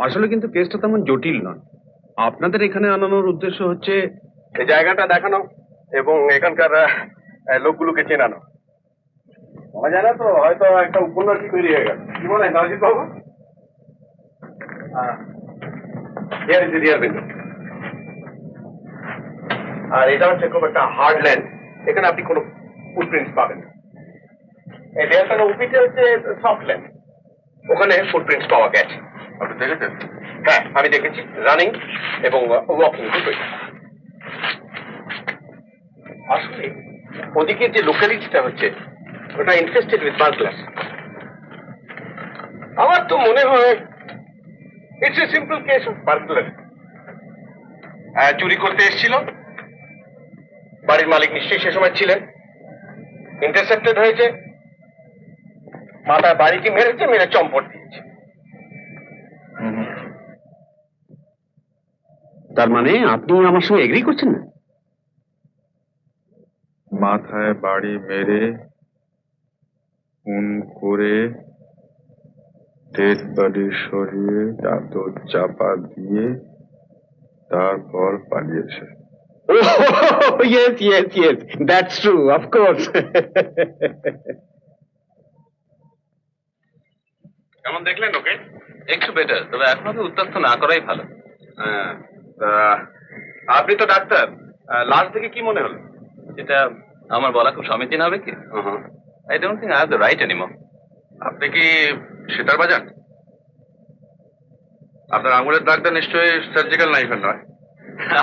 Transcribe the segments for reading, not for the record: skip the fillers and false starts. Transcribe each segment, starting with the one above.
আসলে কিন্তু কেসটা তেমন জটিল নয়। আপনাদের এখানে আনানোর উদ্দেশ্য হচ্ছে এই জায়গাটা দেখানো এবং এখানকার লোকগুলোকে চেনানো। বলা যায় না তো, হয়তো একটা উপন্যাসই তৈরি হয়ে গেল। কি বলেন নজিত বাবু? আর এটা হচ্ছে খুব একটা হার্ড ল্যান্ড, এখানে আপনি কোনো ফুটপ্রিন্টস পাবেন না। এই লেয়ারটা উপিতে হচ্ছে সফট ল্যান্ড, ওখানে ফুটপ্রিন্টস পাওয়া গেছে। আপনি দেখেছেন? হ্যাঁ, আমি দেখেছি, রানিং এবং ওয়াকিং দুটোই। আসলে ওদিকে যে লোকালিটিটা হচ্ছে ওটা ইনফেস্টেড উইথ বার্গলার্স। আমার তো মনে হয় it's a simple case of burglar. চুরি করতে এসেছিল, বাড়ির মালিক নিশ্চয়ই সে সময় ছিলেন, ইন্টারসেপ্টেড হয়েছে, মাথায় বাড়িকে মেরেছে, মেরে চম্পট দিয়েছে। তার মানে আপনি আমার সঙ্গে এগ্রি করছেন না? মাথায় বাড়ি মেরে খুন করে ডেড বডি সরিয়ে চাদর চাপা দিয়ে তারপর পালিয়েছে। Yes, yes, yes. That's true, of course. কেমন দেখলেন ওকে? একটু বেটার, তবে এখন ওকে উত্তপ্ত না করাই ভালো। হ্যাঁ, আপনি তো ডাক্তার, লাশ দেখে কি মনে হলো? এটা আমার বলা খুব সমীচীন হবে কি? I don't think I have the right anymore. আপনি কি সেটার বাজান? আপনার আঙুলের দাগটা নিশ্চয়ই সার্জিক্যাল নাইফের নয়।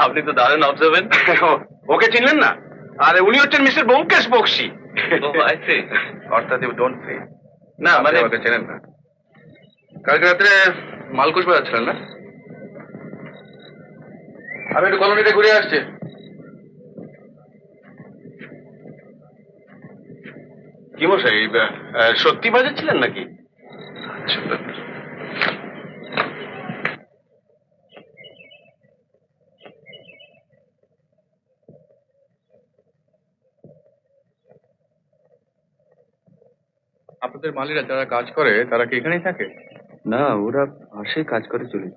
আপনি তো দারুণ অবজার্ভেন্ট। ওকে চিনলেন না? আরে উনি হচ্ছেন মিস্টার ব্যোমকেশ বক্সী। অর্থাৎ ইউ ডোন্ট সে। না মানে ওকে চেনেন না? কালকে রাত্রে মালকুশ বাজাচ্ছিলেন না? আমি একটু কলোনিতে ঘুরে আসছি। কি মশাই, সত্যি বাজাচ্ছিলেন নাকি? আপনাদের মালিরা যারা কাজ করে তারা কি এখানেই থাকে? না, ওরা পাশে কাজ করে চলে।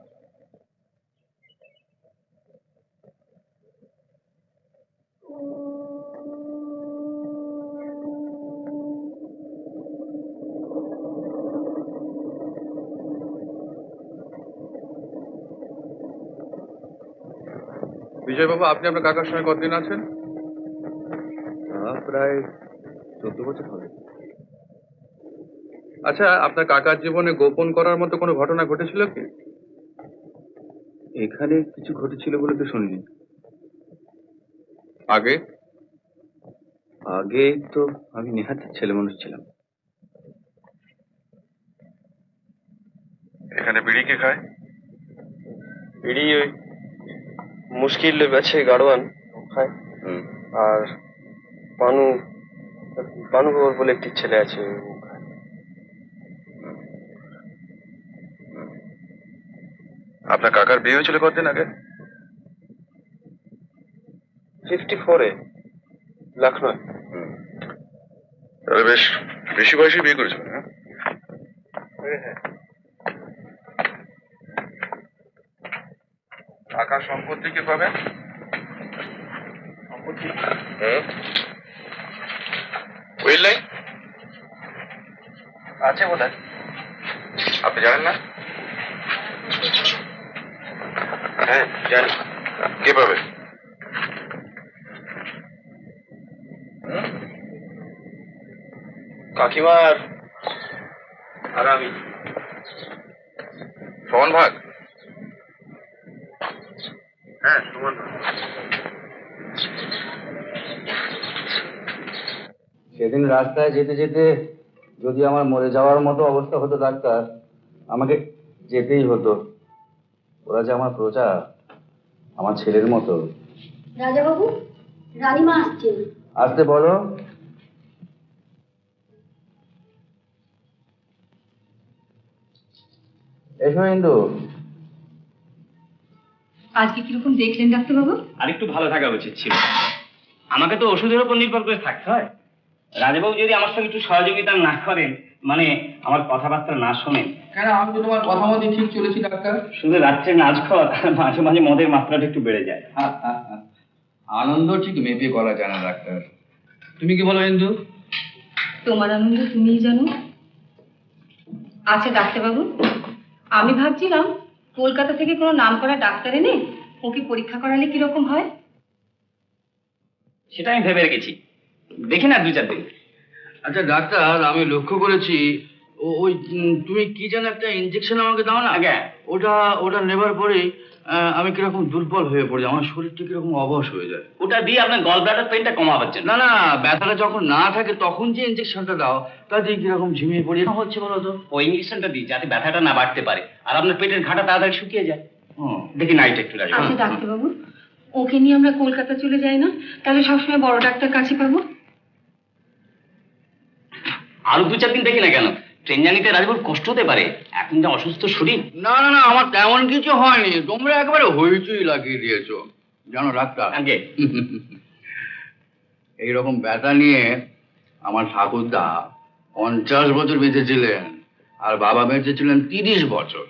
বিজয়বাবু, আপনি আপনার কাকার সঙ্গে কতদিন আছেন? প্রায় 14 বছর হবে। আচ্ছা, আপনার কাকার জীবনে গোপন করার মতো কোনো ঘটনা ঘটেছিল কি? এখানে কিছু ঘটেছিল বলে তো শুনিনি। আগে আগে তো আমি নেহাতি ছেলে মানুষ ছিলাম। এখানে বিড়ি কে খায়? বিড়ি ওই মুশকিল আছে গাড়োয়ান খায়, আর পানু পানু বাবুর বলে একটি ছেলে আছে ও খায়। আপনার কাকার বিয়ে হয়েছিল কতদিন আগে? 54-এ, লখনৌ। তাহলে বেশ বেশি বয়সে বিয়ে করেছিলেন। হ্যাঁ, কাকার সম্পত্তি কে পাবে? সম্পত্তি উইল নাই আছে বোধ হয়। আপনি জানেন না? হ্যাঁ জানি। কে পাবে? কাকিমার আর আমি। সমান ভাগ? হ্যাঁ সমান ভাগ। সেদিন রাস্তায় যেতে যেতে যদি আমার মরে যাওয়ার মতো অবস্থা হতো ডাক্তার, আমাকে যেতেই হতো। ওরা যে আমার প্রজা, আমার ছেলের মতো। রাজাবাবু, রানীমা আসছেন। আসতে বলো। এসো ইন্দু। আজকে কিরকম দেখলেন ডাক্তারবাবু? আর একটু ভালো থাকা উচিত ছিল। আমাকে তো ওষুধের উপর নির্ভর করে থাকতে হয়। রাজাবাবু যদি আমার সঙ্গে একটু সহযোগিতা না করেন মানে আমার কথাবার্তা না শোনেন? কেন, আমি তো তোমার কথা মতো ঠিক চলেছি ডাক্তার। শুধু রাত্রে নাচ খাওয়া, মাঝে মাঝে মদের মাত্রাটা একটু বেড়ে যায়। আনন্দ ঠিক মেপে করা যায় না ডাক্তার। তুমি কি বলো ইন্দু? তোমার আনন্দ তুমিই জানো। আচ্ছা ডাক্তারবাবু, আমি ভাবছিলাম কলকাতা থেকে কোনো নামকরা ডাক্তার এনে ওকে পরীক্ষা করালে কিরকম হয়। সেটা আমি ভেবে রেখেছি, দেখি না 2-4 দিন। আচ্ছা ডাক্তার, আমি লক্ষ্য করেছি ওই তুমি কি যেন একটা ইনজেকশন আমাকে দাও না, আগে ওটা ওটা নেবার পরে আমি কিরকম দুর্বল হয়ে পড়ি, আমার শরীরটা কিরকম অবশ হয়ে যায়। ওটা দিয়ে আপনার গল ব্লাডার পেনটা কমাবার জন্য। না না, ব্যথাটা যখন না থাকে তখন যে ইনজেকশনটা দাও তাতে কিরকম ঝিমিয়ে পড়ি হচ্ছে বলো তো। ওই ইঞ্জেকশনটা দিই যাতে ব্যথাটা না বাড়তে পারে আর আপনার পেটের ঘাটা তাড়াতাড়ি শুকিয়ে যায়। হুম। দেখি নাইট একটু লাগে। আচ্ছা ডাক্তারবাবু, ওকে নিয়ে আমরা কলকাতা চলে যাই না, তাহলে সবসময় বড় ডাক্তার কাছে পাবো। আরো 2-4 দিন দেখি না কেন? ট্রেন জার্নিতে রাজবাবুর কষ্ট হতে পারে, এখন যা অসুস্থ শরীর। না না না, আমার তেমন কিছু হয়নি, তোমরা একেবারে হইচই লাগিয়ে দিয়েছো জানো ডাক্তার। আগে এইরকম ব্যথা নিয়ে আমার ঠাকুরদা 50 বছর বেঁচেছিলেন আর বাবা বেঁচেছিলেন 30 বছর।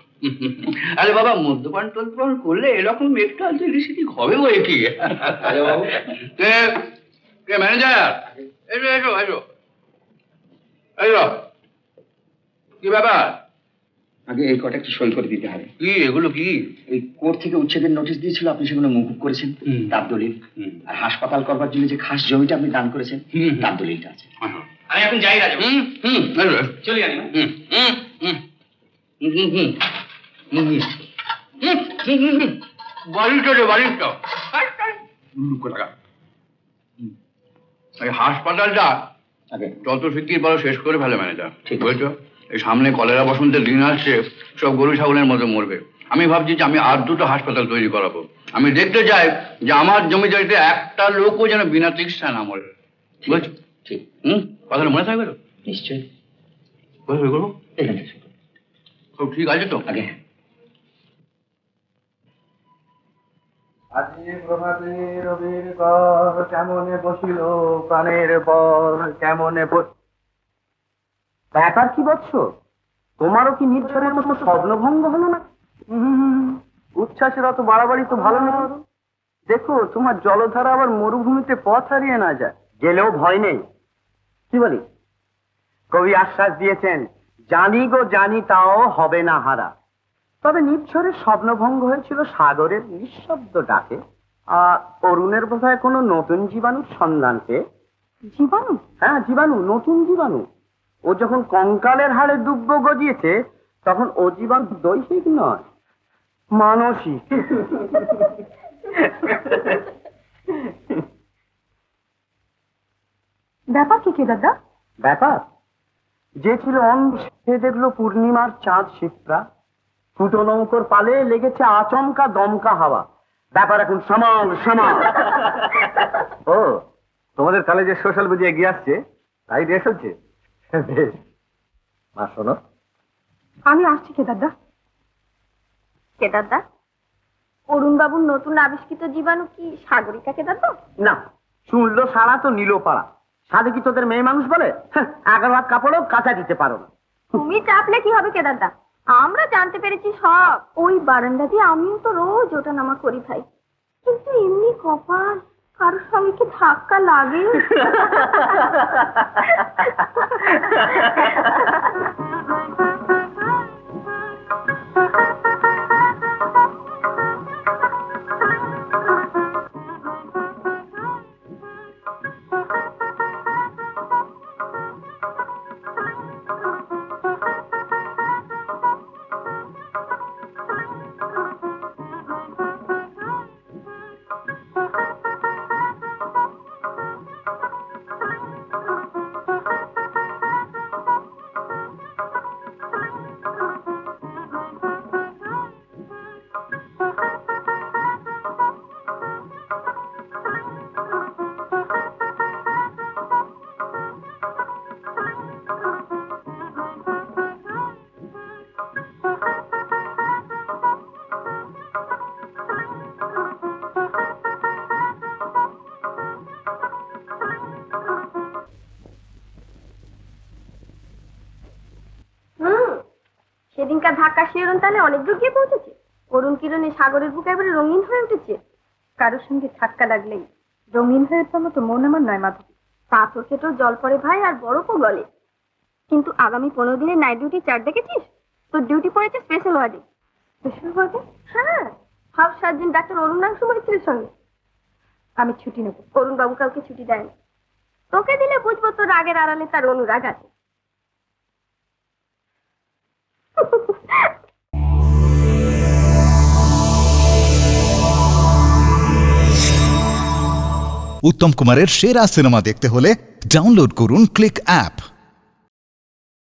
আরে বাবা, মদ্যপান টদ্যপান করলে এরকম একটু আলসিক হবে বই কি? কে ম্যানেজার? এসো এসো এসো এসো। কি ব্যাপার? আগে এই কটা একটু সই করে দিতে হবে। কি এগুলো কি? এই কোর্ট থেকে উচ্ছেদের নোটিশ দিয়েছিল, আপনি সেগুলো মকুব করেছেন, তার দলিল। আর হাসপাতাল করবার জন্য যে খাস জমিটা আপনি দান করেছেন, তার দলিলটা আছে। আমি এখন যাই রাজবাবু। চলি জানি না। বাড়িটা রে বাড়িটা, এই হাসপাতালটা আগে যত শিগগির পারো শেষ করে ফেলে ম্যানেজার, ঠিক বলেছো? এই সামনে কলেরা বসন্তের দিন আসছে, সব গরু ছাগলের মতো মরবে। আমি ভাবছি যে আমি আর 2টো হাসপাতাল তৈরি করাবো। আমি দেখতে চাই যে আমার জমি জমিতে একটা লোকও যেন বিনা চিকিৎসা না মরে, বুঝছো? ঠিক। কথাটা মনে থাকবে তো? নিশ্চয়ই। বলবে করবো, এখান থেকে সব ঠিক আছে তো? আগে আজি প্রভাতে রবির কর কেমনে বসিল প্রাণের পর কেমনে ব্যাপার কি বলছো? তোমারও কি নির্ঝরের মতো স্বপ্নভঙ্গ হলো না? উচ্ছ্বাসের অত বাড়াবাড়ি তো ভালো না। দেখো তোমার জলধারা আবার মরুভূমিতে পথ হারিয়ে না যায়। গেলেও ভয় নেই। কি বলি? কবি আশ্বাস দিয়েছেন, জানি গো জানি তাও হবে না হারা। তবে নির্ঝরের স্বপ্নভঙ্গ হয়েছিল সাগরের নিঃশব্দ ডাকে, আর অরুণের বোধহয় কোনো নতুন জীবাণুর সন্ধান পেয়ে। জীবাণু? হ্যাঁ জীবাণু, নতুন জীবাণু। ও যখন কঙ্কালের হাড়ে দুব্ব গজিয়েছে তখন ও জীবাণু দৈহিক নয়, মানসিক। ব্যাপার কি কে দাদা? ব্যাপার যে ছিল অন্ধ সে দেখলো পূর্ণিমার চাঁদ শিপ্রা, ফুটো নৌকোর পালে লেগেছে আচমকা দমকা হাওয়া। ব্যাপার এখন সমান সমান। ও, তোমাদের কলেজে সোশ্যাল বুঝে এগিয়ে আসছে, তাই রেস হচ্ছে। বেশ, মা শোনো। আমি আসছি কেদারদা। কেদারদা, অরুণ বাবুর নতুন আবিষ্কৃত জীবাণু কি সাগরিকা কেদারদা? না, শুনলো সারা তো নিল পাড়া। সাধে কি তোদের মেয়ে মানুষ বলে? 11 হাত কাপড়ও কাঁচা দিতে পারো না। তুমি চাপলে কি হবে কেদারদা, আমরা জানতে পেরেছি সব। ওই বারান্দা দিয়ে আমিও তো রোজ ওটা নামা করি ভাই, কিন্তু এমনি কপাল, কারোর সঙ্গে কি ধাক্কা লাগে? সেদিনকার ধাক্কা শিহরণ তাহলে অনেক দূর গিয়ে পৌঁছেছে। অরুণ কিরণে সাগরের বুকে এবারে রঙিন হয়ে উঠেছে। কারোর সঙ্গে ধাক্কা লাগলেই রঙিন হয়ে ওঠার মতো মন আমার নয় মাধবী। পাথর খেটেও জল পড়ে ভাই, আর বরফও গলে। কিন্তু আগামী 15 দিনের নাইট ডিউটি চার্ট দেখেছিস? তোর ডিউটি পড়েছে স্পেশাল ওয়ার্ডে। স্পেশাল ওয়ার্ডে? হ্যাঁ, হাউস সার্জন ডাক্তার অরুণাংশু মৈত্রীর সঙ্গে। আমি ছুটি নেব। অরুণ বাবু কাউকে ছুটি দেয় না। তোকে দিলে বুঝবো তোর রাগের আড়ালে তার অনুরাগ আছে। উত্তম কুমারের সেরা সিনেমা দেখতে হলে ডাউনলোড করুন ক্লিক অ্যাপ।